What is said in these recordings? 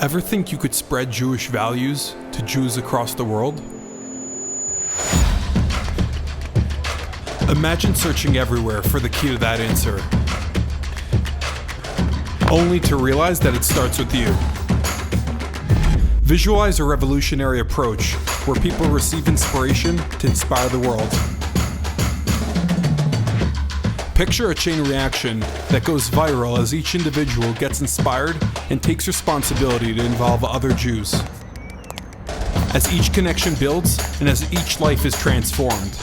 Ever think you could spread Jewish values to Jews across the world? Imagine searching everywhere for the key to that answer, only to realize that it starts with you. Visualize a revolutionary approach where people receive inspiration to inspire the world. Picture a chain reaction that goes viral as each individual gets inspired and takes responsibility to involve other Jews. As each connection builds and as each life is transformed.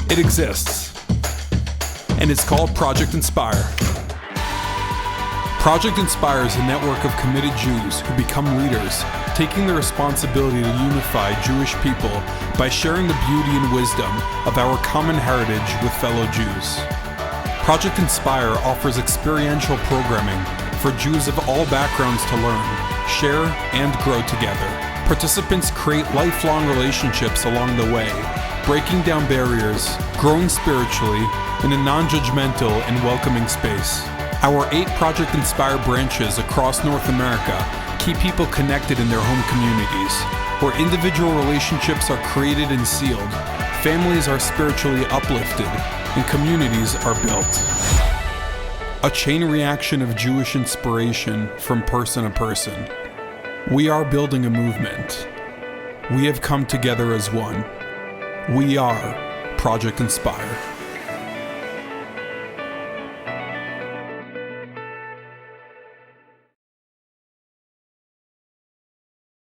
It exists, and it's called Project Inspire. Project Inspire is a network of committed Jews who become leaders, taking the responsibility to unify Jewish people by sharing the beauty and wisdom of our common heritage with fellow Jews. Project Inspire offers experiential programming for Jews of all backgrounds to learn, share, and grow together. Participants create lifelong relationships along the way, breaking down barriers, growing spiritually in a non-judgmental and welcoming space. Our 8 Project Inspire branches across North America keep people connected in their home communities, where individual relationships are created and sealed, families are spiritually uplifted, and communities are built. A chain reaction of Jewish inspiration from person to person. We are building a movement. We have come together as one. We are Project Inspire.